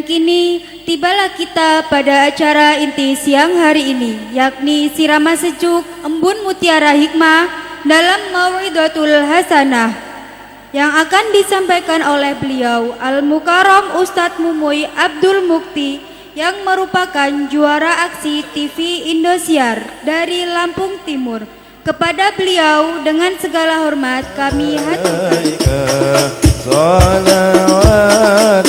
kini tibalah kita pada acara inti siang hari ini, yakni siraman sejuk embun mutiara hikmah dalam Mau'izatul Hasanah yang akan disampaikan oleh beliau Al-Mukarram Ustadz Mumuy Abdul Mukti yang merupakan juara aksi TV Indosiar dari Lampung Timur. Kepada beliau dengan segala hormat kami haturkan salawat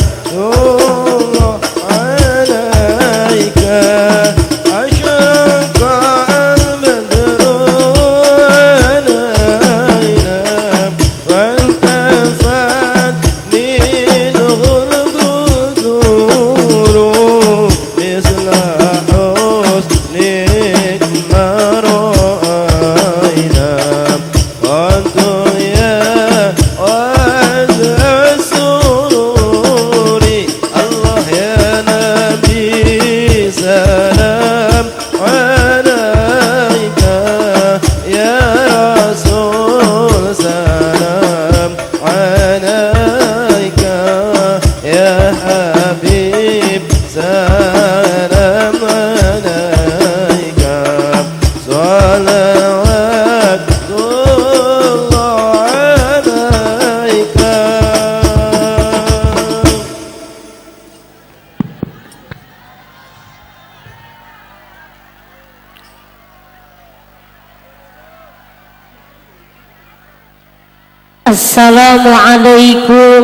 Assalamualaikum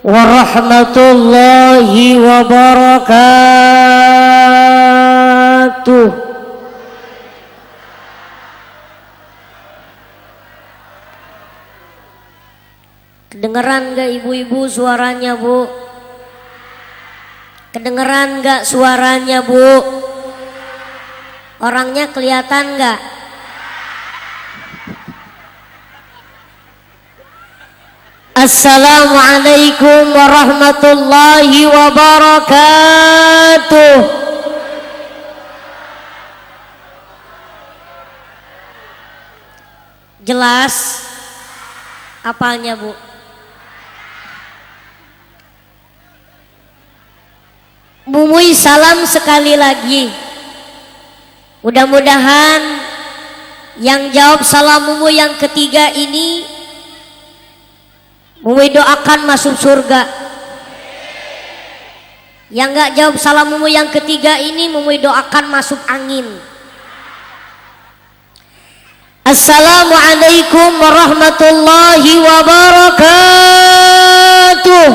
warahmatullahi wabarakatuh. Kedengeran gak ibu-ibu suaranya, Bu? Kedengeran gak suaranya, Bu? Orangnya kelihatan gak? Assalamualaikum warahmatullahi wabarakatuh. Jelas apalnya, Bu? Mumuy salam sekali lagi. Mudah-mudahan yang jawab salam Mumuy yang ketiga ini Mumuy doakan masuk surga. Yang gak jawab salam Mumuy yang ketiga ini Mumuy doakan masuk angin. Assalamualaikum warahmatullahi wabarakatuh.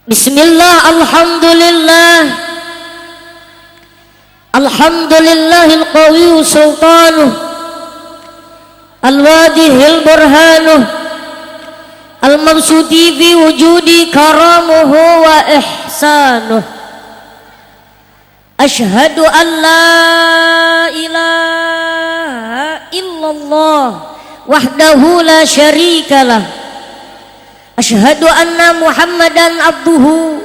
Bismillah, alhamdulillah. Alhamdulillahil qawiyyu sultanuh al-wadihil burhanuh al-mabsudi fi wujudi karamuhu wa ihsanuh. Ashhadu an la ilaha illallah wahdahu la syarikalah. Ashhadu anna Muhammadan abduhu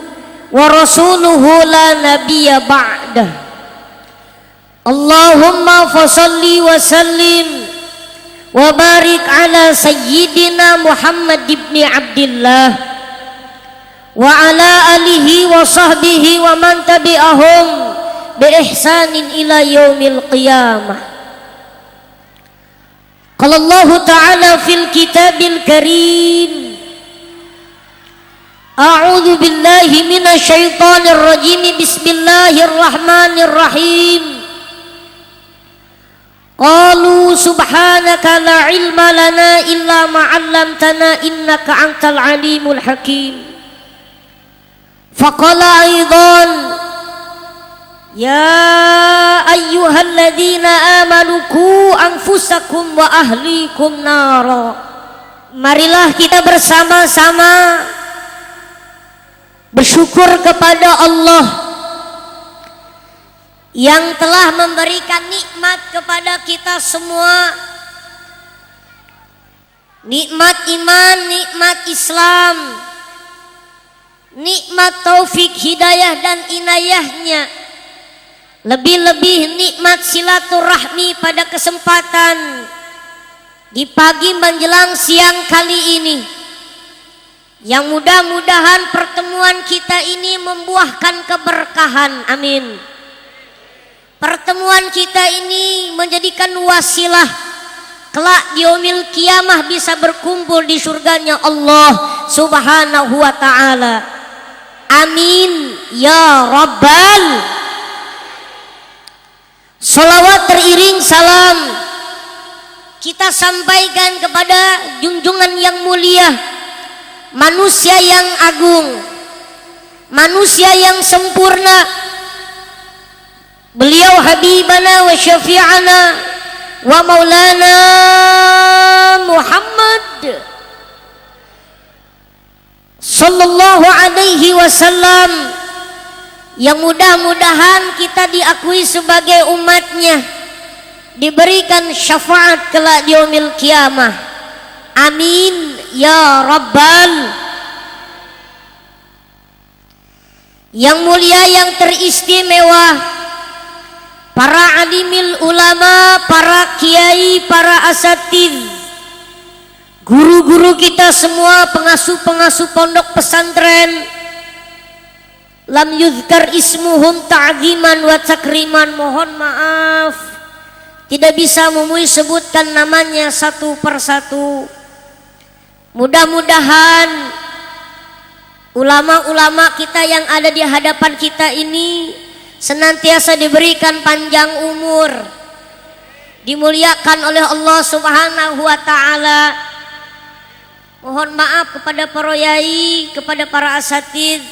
wa rasuluhu la nabiyya ba'dah. Allahumma fasalli wa sallim wa barik ala sayyidina Muhammad ibn Abdillah wa ala alihi wa sahbihi wa man tabi'ahum bi ihsanin ila yaumil qiyamah. Qala Allah ta'ala fil kitabil karim, a'udzu billahi minasy syaithanir rajim, bismillahirrahmanirrahim. Qalu subhanaka la ilma lana illa ma 'allamtana innaka antal alimul hakim. Faqala aidan ya ayyuhalladzina amanu qu anfusakum wa ahlikum nara. Marilah kita bersama-sama bersyukur kepada Allah yang telah memberikan nikmat kepada kita semua, nikmat iman, nikmat Islam, nikmat taufik hidayah dan inayahnya, lebih-lebih nikmat silaturahmi pada kesempatan di pagi menjelang siang kali ini, yang mudah-mudahan pertemuan kita ini membuahkan keberkahan, amin. Pertemuan kita ini menjadikan wasilah kelak di yaumil kiamah bisa berkumpul di surganya Allah Subhanahu wa ta'ala, amin ya rabbal. Salawat teriring salam kita sampaikan kepada junjungan yang mulia, manusia yang agung, manusia yang sempurna, beliau habibana wa syafi'ana wa maulana Muhammad sallallahu alaihi wasallam, yang mudah-mudahan kita diakui sebagai umatnya, diberikan syafaat kelak di yaumil kiamah, amin ya rabbal. Yang mulia, yang teristimewa, para alimil ulama, para kiai, para asatidz, guru-guru kita semua, pengasuh-pengasuh pondok pesantren, lam yuzkar ismuhum ta'ziman wa takriman, mohon maaf tidak bisa Mumuy sebutkan namanya satu persatu. Mudah-mudahan ulama-ulama kita yang ada di hadapan kita ini senantiasa diberikan panjang umur, dimuliakan oleh Allah Subhanahu wa ta'ala. Mohon maaf kepada para yai, kepada para asatidz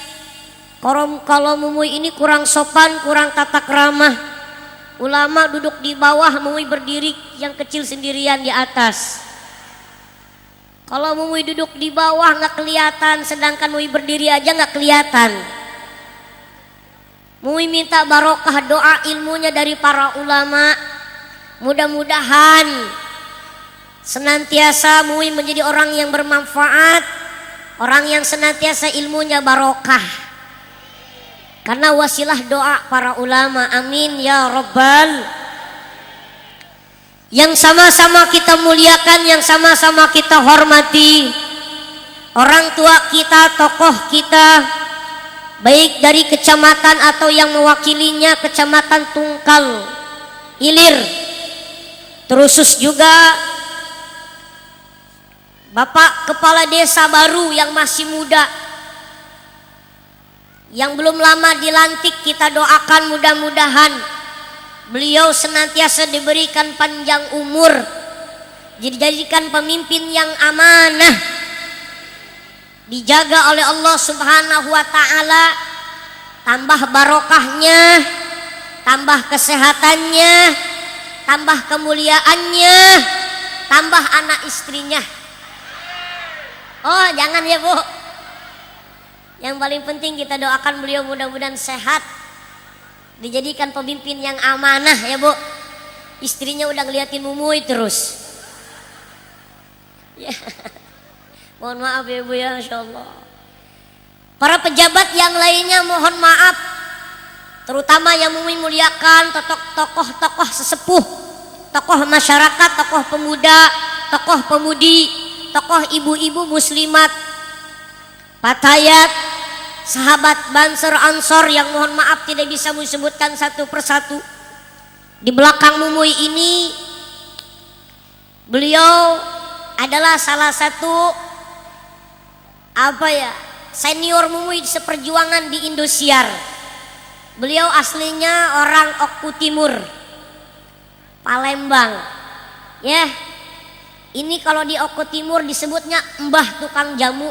kalau Mumuy ini kurang sopan, kurang tata krama. Ulama duduk di bawah, Mumuy berdiri yang kecil sendirian di atas. Kalau Mumuy duduk di bawah nggak kelihatan, sedangkan Mumuy berdiri aja nggak kelihatan. Mumuy minta barokah doa ilmunya dari para ulama. Mudah-mudahan senantiasa Mumuy menjadi orang yang bermanfaat, orang yang senantiasa ilmunya barokah, karena wasilah doa para ulama, amin ya rabbal. Yang sama-sama kita muliakan, yang sama-sama kita hormati, orang tua kita, tokoh kita, baik dari kecamatan atau yang mewakilinya, kecamatan Tungkal Ilir, terusus juga Bapak Kepala Desa baru yang masih muda, yang belum lama dilantik, kita doakan mudah-mudahan beliau senantiasa diberikan panjang umur, dijadikan pemimpin yang amanah, dijaga oleh Allah Subhanahu wa ta'ala, tambah barokahnya, tambah kesehatannya, tambah kemuliaannya, tambah anak istrinya. Oh jangan ya Bu, yang paling penting kita doakan beliau mudah-mudahan sehat, dijadikan pemimpin yang amanah ya Bu. Istrinya udah ngeliatin Mumuy terus ya. Mohon maaf ya Bu ya, Insya Allah. Para pejabat yang lainnya mohon maaf, terutama yang Mumuy muliakan, tokoh-tokoh sesepuh, tokoh masyarakat, tokoh pemuda, tokoh pemudi, tokoh ibu-ibu muslimat, patayat, sahabat Banser Ansor yang mohon maaf tidak bisa disebutkan satu persatu. Di belakang Mumuy ini beliau adalah salah satu senior Mumuy seperjuangan di Indosiar. Beliau aslinya orang Oku Timur, Palembang ya. Ini kalau di Oku Timur disebutnya Mbah Tukang Jamu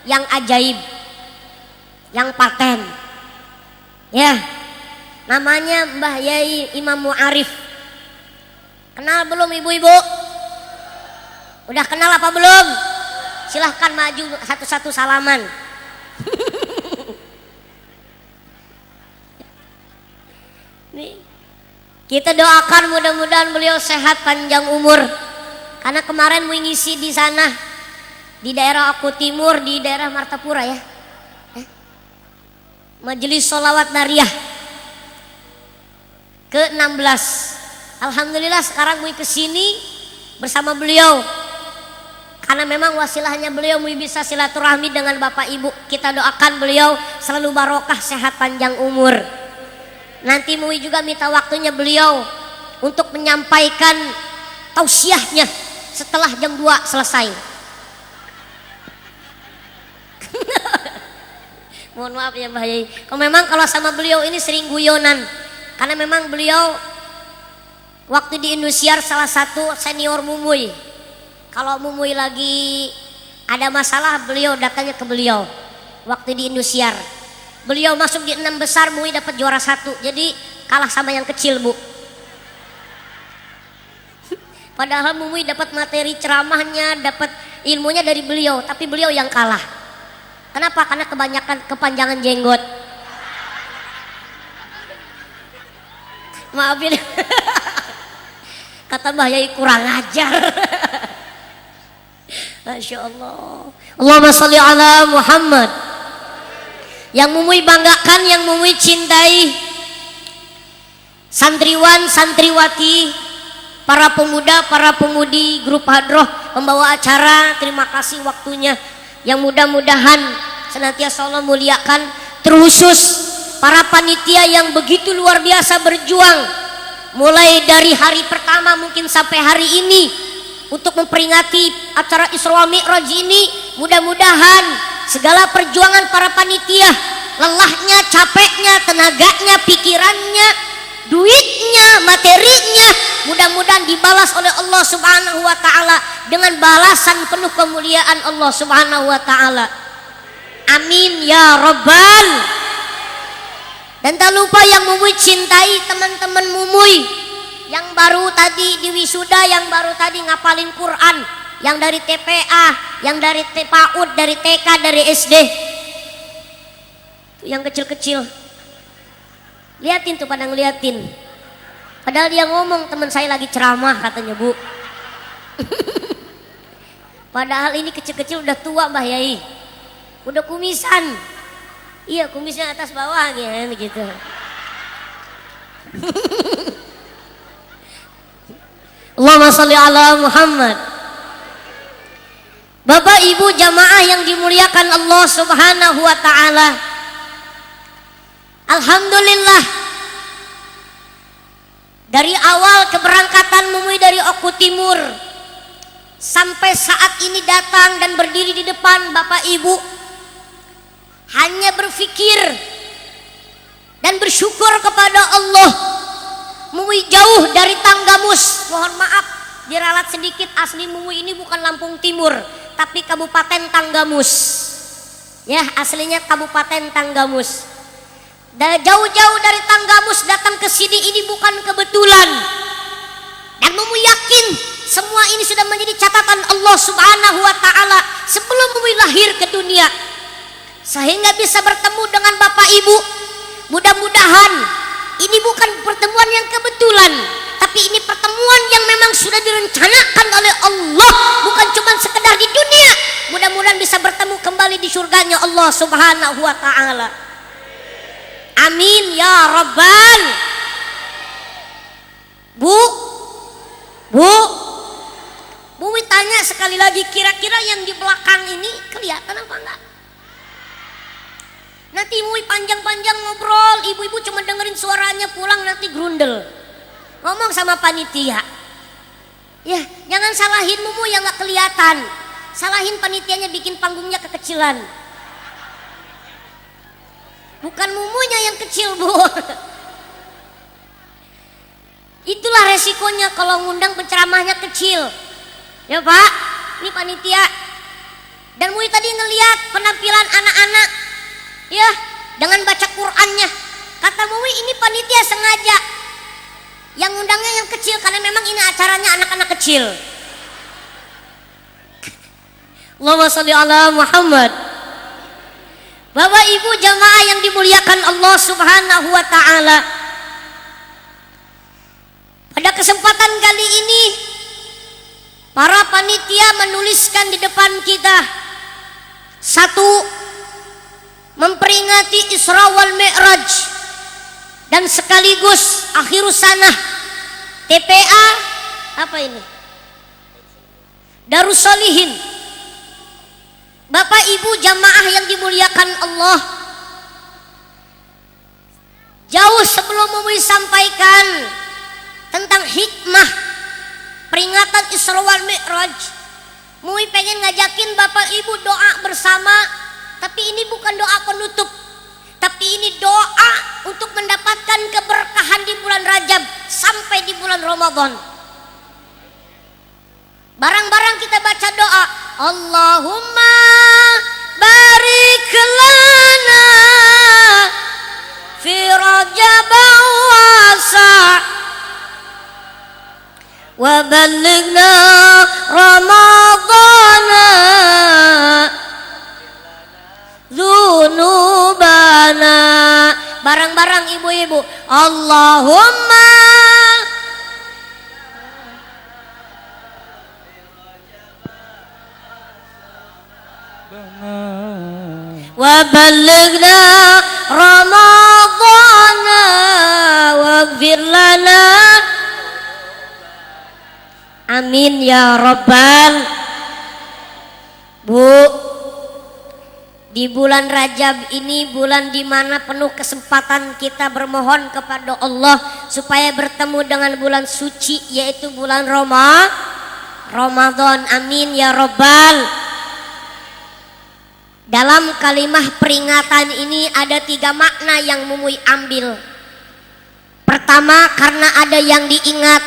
yang ajaib, yang paten ya. Namanya Mbah Yai Imam Mu'arif. Kenal belum ibu-ibu? Udah kenal apa belum? Silahkan maju satu-satu salaman. Nih, kita doakan mudah-mudahan beliau sehat panjang umur, karena kemarin mau ngisi di sana di daerah Oku Timur, di daerah Martapura ya, Majelis Sholawat Nariyah ke-16. Alhamdulillah sekarang gue kesini bersama beliau. Karena memang wasilahnya beliau bisa silaturahmi dengan Bapak Ibu. Kita doakan beliau selalu barokah, sehat, panjang umur. Nanti Mui juga minta waktunya beliau untuk menyampaikan tausiahnya setelah jam 2 selesai. Mohon maaf ya Mbah Yai. Kalau sama beliau ini sering guyonan. Karena memang beliau waktu di Indosiar salah satu senior Mumuy. Kalau Mumuy lagi ada masalah, beliau datangnya ke beliau. Waktu di Indosiar, beliau masuk di 6 besar, Mumuy dapat juara 1. Jadi kalah sama yang kecil, Bu. Padahal Mumuy dapat materi ceramahnya, dapat ilmunya dari beliau, tapi beliau yang kalah. Kenapa? Karena kepanjangan jenggot. Maafin. Kata Mbah Yai kurang ajar. Masya Allah. Allahumma sholli ala Muhammad. Yang Mumuy banggakan, yang Mumuy cintai, santriwan, santriwati, para pemuda, para pemudi grup hadroh pembawa acara, terima kasih waktunya. Yang mudah-mudahan senantiasa Allah muliakan, terkhusus para panitia yang begitu luar biasa berjuang mulai dari hari pertama mungkin sampai hari ini untuk memperingati acara Isra wal Mi'raj ini. Mudah-mudahan segala perjuangan para panitia, lelahnya, capeknya, tenaganya, pikirannya, duitnya, materinya, mudah-mudahan dibalas oleh Allah Subhanahu wa taala dengan balasan penuh kemuliaan Allah Subhanahu wa taala. Amin ya rabbal. Dan tak lupa yang Mumuy cintai, teman-teman Mumuy yang baru tadi di wisuda, yang baru tadi ngapalin Quran, yang dari TPA, yang dari PAUD, dari TK, dari SD, yang kecil-kecil, liatin tuh, pada ngeliatin. Padahal dia ngomong, teman saya lagi ceramah katanya, Bu. Padahal ini kecil-kecil udah tua Mbah Yai, udah kumisan. Iya, kumisnya atas bawah gitu. Allahumma sholli ala Muhammad. Bapak Ibu jamaah yang dimuliakan Allah Subhanahu wa taala, alhamdulillah dari awal keberangkatan Mumuy dari Oku Timur sampai saat ini datang dan berdiri di depan Bapak Ibu, hanya berfikir dan bersyukur kepada Allah. Mumuy jauh dari Tanggamus, mohon maaf diralat sedikit, asli Mumuy ini bukan Lampung Timur tapi Kabupaten Tanggamus ya, aslinya Kabupaten Tanggamus. Jauh-jauh dari Tanggamus datang ke sini ini bukan kebetulan, dan Mumuy yakin semua ini sudah menjadi catatan Allah Subhanahu wa taala sebelum Mumuy lahir ke dunia, sehingga bisa bertemu dengan Bapak Ibu. Mudah-mudahan ini bukan pertemuan yang kebetulan, tapi ini pertemuan yang memang sudah direncanakan oleh Allah, bukan cuma sekedar di dunia. Mudah-mudahan bisa bertemu kembali di surganya Allah Subhanahu wa taala. Amin ya rabbal. Bu tanya sekali lagi, kira-kira yang di belakang ini kelihatan apa enggak? Nanti Mumuy panjang-panjang ngobrol, ibu-ibu cuma dengerin suaranya, pulang nanti grundel. Ngomong sama panitia, ya jangan salahin Mumuy yang gak kelihatan, salahin panitianya bikin panggungnya kekecilan. Bukan Mumunya yang kecil, Bu. Itulah resikonya kalau ngundang penceramahnya kecil. Ya Pak, ini panitia. Dan Mumuy tadi ngeliat penampilan anak-anak, ya, dengan baca Qur'annya. Kata Mumuy ini panitia sengaja yang undangnya yang kecil karena memang ini acaranya anak-anak kecil. Allahumma sholli ala Muhammad. Bapak Ibu jamaah yang dimuliakan Allah Subhanahu wa taala, pada kesempatan kali ini para panitia menuliskan di depan kita, satu, memperingati Isra wal Mi'raj dan sekaligus akhirus sanah TPA, apa ini? Darussolihin. Bapak Ibu jamaah yang dimuliakan Allah, jauh sebelum Mui sampaikan tentang hikmah peringatan Isra wal Mi'raj, Mui pengen ngajakin Bapak Ibu doa bersama. Tapi ini bukan doa penutup, tapi ini doa untuk mendapatkan keberkahan di bulan Rajab sampai di bulan Ramadan. Barang-barang kita baca doa, Allahumma barik lana fi Rajab wasa wa ballighna Ramadana dzunubana. Barang-barang ibu-ibu, Allahumma wa ballighna Ramadana waghfir lana. Amin ya Rabbal. Bu, di bulan Rajab ini bulan dimana penuh kesempatan kita bermohon kepada Allah supaya bertemu dengan bulan suci, yaitu bulan Ramadan. Amin ya Rabbal. Dalam kalimah peringatan ini ada 3 makna yang Mui ambil. Pertama, karena ada yang diingat.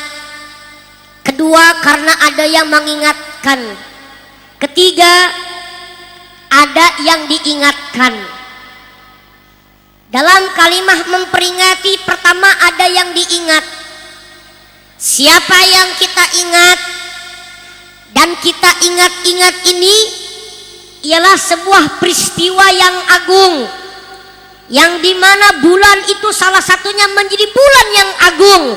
Kedua, karena ada yang mengingatkan. Ketiga, ada yang diingatkan. Dalam kalimah memperingati, pertama ada yang diingat. Siapa yang kita ingat dan kita ingat-ingat ini ialah sebuah peristiwa yang agung, yang dimana bulan itu salah satunya menjadi bulan yang agung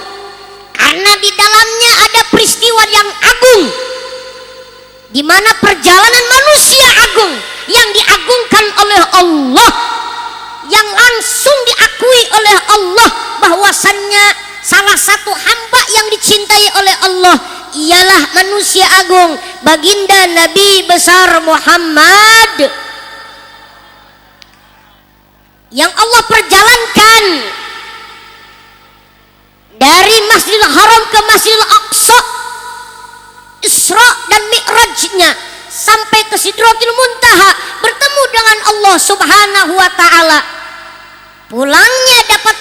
karena di dalamnya ada peristiwa yang agung, di mana perjalanan manusia agung yang diagungkan oleh Allah, yang langsung diakui oleh Allah bahwasannya salah satu hamba yang dicintai oleh Allah ialah manusia agung, baginda Nabi besar Muhammad, yang Allah perjalankan dari Masjidil Haram ke Masjidil Aqsa, Isra dan Mi'rajnya sampai ke Sidratul Muntaha, bertemu dengan Allah Subhanahu wa taala. Pulangnya dapat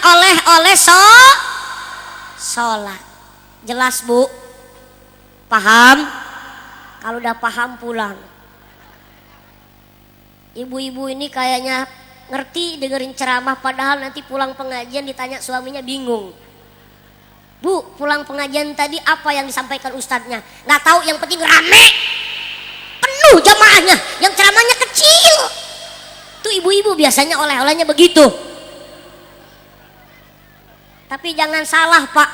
oleh-oleh sholat. Jelas Bu? Paham? Kalau udah paham pulang. Ibu-ibu ini kayaknya ngerti dengerin ceramah, padahal nanti pulang pengajian ditanya suaminya bingung. Bu, pulang pengajian tadi apa yang disampaikan ustadznya? Nggak tahu, yang penting rame, penuh jamaahnya, yang ceramahnya kecil. Tuh ibu-ibu biasanya oleh-olehnya begitu. Tapi jangan salah Pak,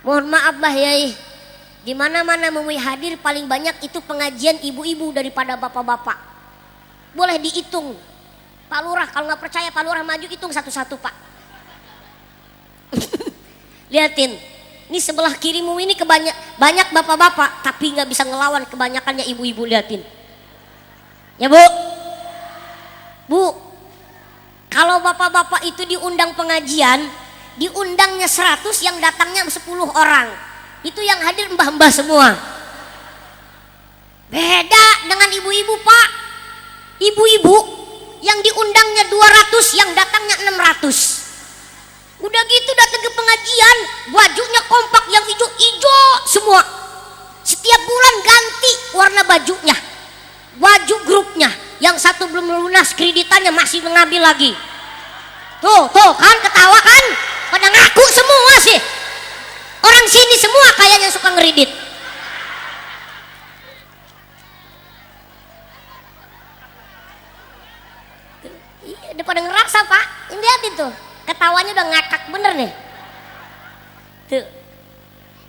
mohon maaf lah Yai, di mana-mana Mui hadir paling banyak itu pengajian ibu-ibu daripada bapak-bapak. Boleh dihitung, Pak Lurah, kalau nggak percaya Pak Lurah maju hitung satu-satu Pak. Liatin, ini sebelah kiri Mui ini banyak bapak-bapak, tapi nggak bisa ngelawan kebanyakannya ibu-ibu. Liatin, ya Bu. Kalau bapak-bapak itu diundang pengajian, diundangnya 100, yang datangnya 10 orang. Itu yang hadir mbah-mbah semua. Beda dengan ibu-ibu Pak. Ibu-ibu yang diundangnya 200, yang datangnya 600. Udah gitu datang ke pengajian, bajunya kompak, yang hijau-hijau semua. Setiap bulan ganti warna bajunya, baju grupnya. Yang satu belum lunas kreditannya masih mengambil lagi. Tuh kan, ketawa kan? Pada ngaku semua sih. Orang sini semua kayaknya suka ngeridit. Udah pada ngerasa Pak, ini liatin tuh, ketawanya udah ngakak bener nih. Tuh,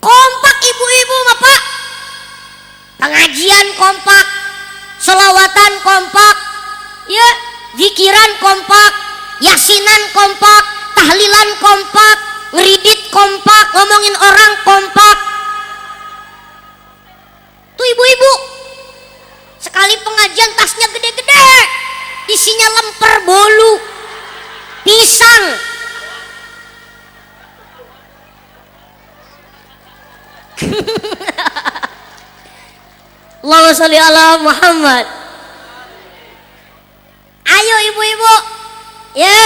kompak ibu-ibu mah Pak. Pengajian kompak, sholawatan kompak, ya, zikiran kompak, yasinan kompak, tahlilan kompak, ngeridit kompak, ngomongin orang kompak. Tuh ibu-ibu, sekali pengajian tasnya gede-gede, isinya lemper bolu, pisang. Allahumma sholli ala Muhammad. Ayo ibu-ibu, ya.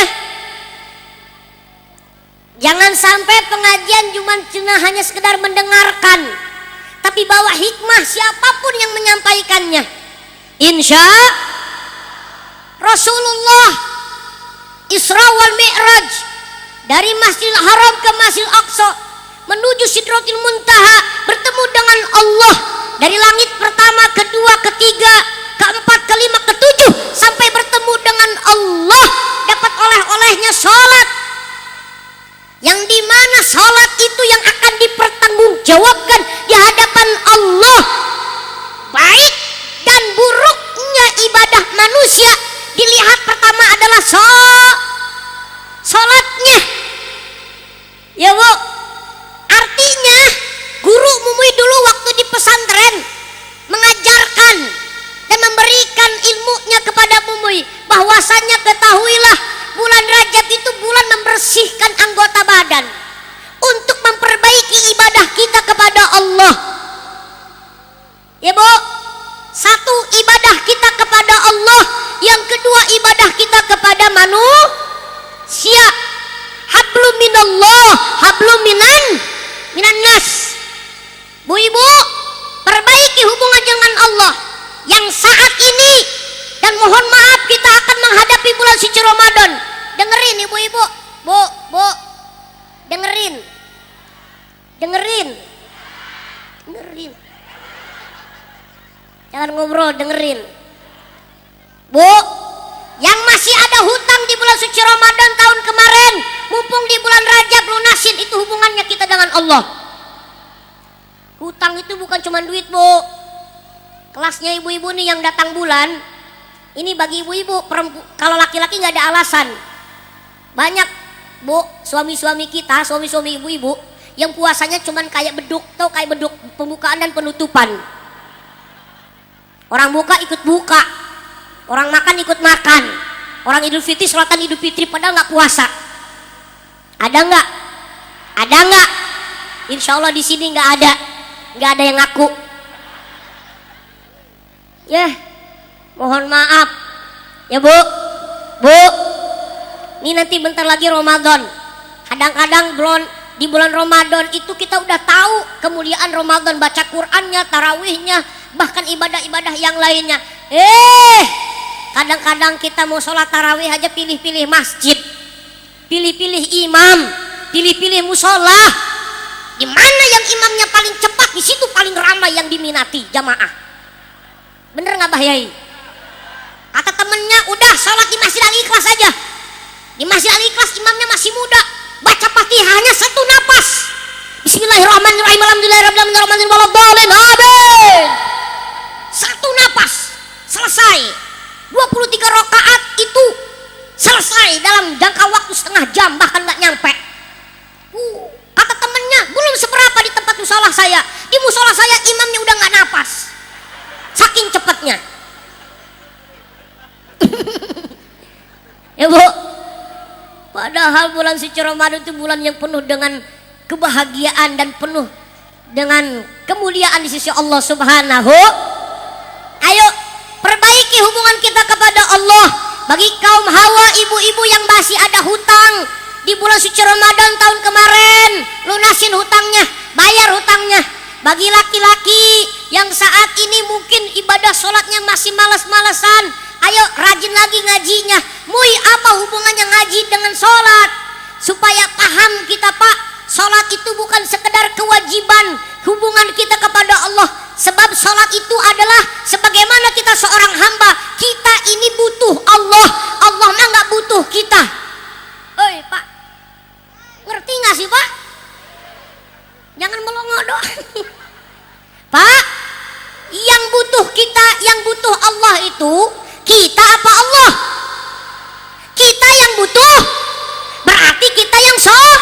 Jangan sampai pengajian cuma hanya sekedar mendengarkan, tapi bawa hikmah siapapun yang menyampaikannya. Insya Rasulullah Isra wal Mi'raj dari Masjidil Haram ke Masjidil Aqsa menuju Sidratul Muntaha, bertemu dengan Allah dari langit pertama, kedua, ketiga, keempat, kelima, ketujuh, sampai bertemu dengan Allah, dapat oleh-olehnya sholat, yang dimana sholat itu yang akan dipertanggungjawabkan di hadapan Allah. Baik dan buruknya ibadah manusia dilihat pertama adalah sholatnya, ya bu. Artinya guru mumui dulu waktu di pesantren mengajarkan dan memberikan ilmunya kepada mumui bahwasannya ketahuilah bulan Rajab itu bulan membersihkan anggota badan untuk memperbaiki ibadah kita kepada Allah, ya bu. Satu, ibadah kita kepada Allah, yang kedua ibadah kita kepada manusia. Hablum minallah, hablum minan nas. Bu ibu, perbaiki hubungan dengan Allah yang saat ini, dan mohon maaf kita akan menghadapi bulan suci Ramadan. Dengerin ibu-ibu, bu, dengerin. Jangan ngobrol, dengerin. Bu, yang masih ada hutang di bulan suci Ramadan tahun kemarin, mumpung di bulan Rajab lunasin, itu hubungannya kita dengan Allah. Hutang itu bukan cuma duit bu. Kelasnya ibu-ibu nih yang datang bulan, ini bagi ibu-ibu, kalau laki-laki nggak ada alasan. Banyak bu, suami-suami kita, suami-suami ibu-ibu yang puasanya cuman kayak beduk, tau kayak beduk pembukaan dan penutupan. Orang buka ikut buka, orang makan ikut makan, orang Idul Fitri sholatan Idul Fitri padahal nggak puasa. Ada nggak? Ada nggak? Insya Allah di sini nggak ada yang ngaku. Ya, mohon maaf, ya bu. Ini nanti bentar lagi Ramadan. Kadang-kadang di bulan Ramadan itu kita udah tahu kemuliaan Ramadan, baca Qur'annya, tarawihnya, bahkan ibadah-ibadah yang lainnya. Kadang-kadang kita mau sholat tarawih aja pilih-pilih masjid, pilih-pilih imam, pilih-pilih musola. Di mana yang imamnya paling cepat, di situ paling ramai yang diminati jamaah. Bener nggak Bah Yai? Kata temennya, udah sholat di Masjid Al-Ikhlas aja. Di Masjid Al-Ikhlas imamnya masih muda, baca Fatihahnya satu napas. Bismillahirrahmanirrahim, alhamdulillahirabbil alamin, amin. Satu napas selesai. 23 rakaat itu selesai dalam jangka waktu setengah jam, bahkan nggak nyampe. Kata temennya, belum seberapa di tempat musola saya. Di musola saya imamnya udah nggak napas, saking cepatnya. Ya bu, padahal bulan suci Ramadan itu bulan yang penuh dengan kebahagiaan dan penuh dengan kemuliaan di sisi Allah Subhanahu. Ayo perbaiki hubungan kita kepada Allah. Bagi kaum hawa, ibu-ibu yang masih ada hutang di bulan suci Ramadan tahun kemarin, lunasin hutangnya, bayar hutangnya. Bagi laki-laki yang saat ini mungkin ibadah sholatnya masih malas-malasan, ayo rajin lagi ngajinya. Mui, apa hubungannya ngaji dengan sholat? Supaya paham kita pak, sholat itu bukan sekedar kewajiban hubungan kita kepada Allah. Sebab sholat itu adalah sebagaimana kita seorang hamba. Kita ini butuh Allah, Allah mah nggak butuh kita. Oi pak, ngerti nggak sih pak? Jangan melongo doang. Pak, yang butuh kita, yang butuh Allah itu kita apa Allah? Kita yang butuh, berarti kita yang salah.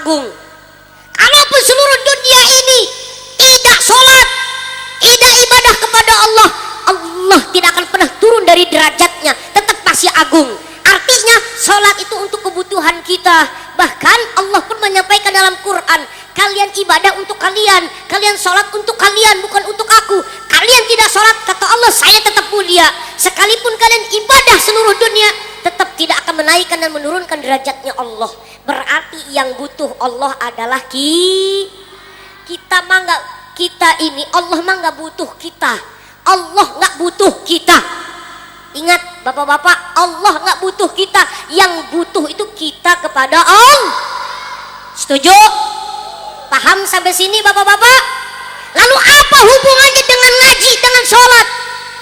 agung. Kalaupun seluruh dunia ini tidak sholat, tidak ibadah kepada Allah, Allah tidak akan pernah turun dari derajatnya, tetap masih agung. Artinya sholat itu untuk kebutuhan kita. Bahkan Allah pun menyampaikan dalam Quran, kalian ibadah untuk kalian, kalian sholat untuk kalian, bukan untuk aku. Kalian tidak sholat, kata Allah, saya tetap mulia. Sekalipun kalian ibadah seluruh dunia, tetap tidak akan menaikkan dan menurunkan derajatnya Allah. Berarti yang butuh Allah adalah kita mah nggak, kita ini Allah mah nggak butuh kita, Allah nggak butuh kita. Ingat bapak-bapak, Allah nggak butuh kita, yang butuh itu kita kepada Allah. Setuju? Paham sampai sini bapak-bapak? Lalu apa hubungannya dengan ngaji, dengan sholat?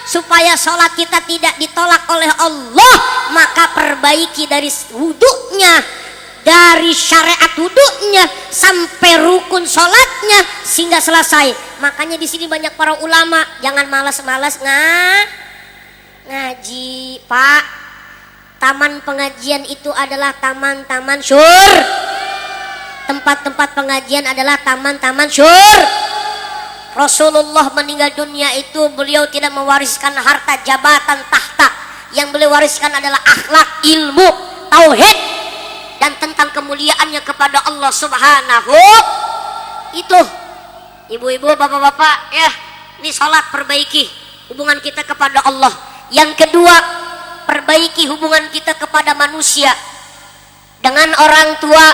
Supaya sholat kita tidak ditolak oleh Allah, maka perbaiki dari wudhunya, dari syariat wudhunya sampai rukun sholatnya sehingga selesai. Makanya di sini banyak para ulama, jangan malas-malas ngaji, Pak. Taman pengajian itu adalah taman-taman tempat-tempat pengajian adalah taman-taman Rasulullah meninggal dunia itu beliau tidak mewariskan harta, jabatan, tahta. Yang beliau wariskan adalah akhlak, ilmu, tauhid, dan tentang kemuliaannya kepada Allah Subhanahu. Itu ibu-ibu, bapak-bapak ya, ini sholat perbaiki hubungan kita kepada Allah. Yang kedua, perbaiki hubungan kita kepada manusia, dengan orang tua,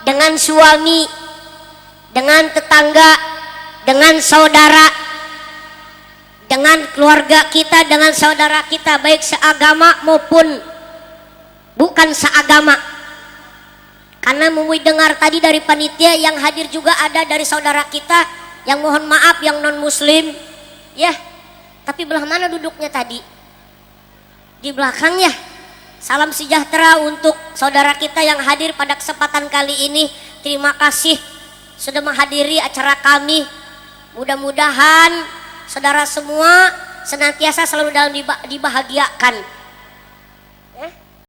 dengan suami, dengan tetangga, dengan saudara, dengan keluarga kita, dengan saudara kita, baik seagama maupun bukan seagama. Karena Mumuy dengar tadi dari panitia yang hadir juga ada dari saudara kita yang mohon maaf yang non muslim ya, tapi belah mana duduknya tadi? Di belakang ya. Salam sejahtera untuk saudara kita yang hadir pada kesempatan kali ini. Terima kasih sudah menghadiri acara kami. Mudah-mudahan saudara semua senantiasa selalu dalam dibahagiakan.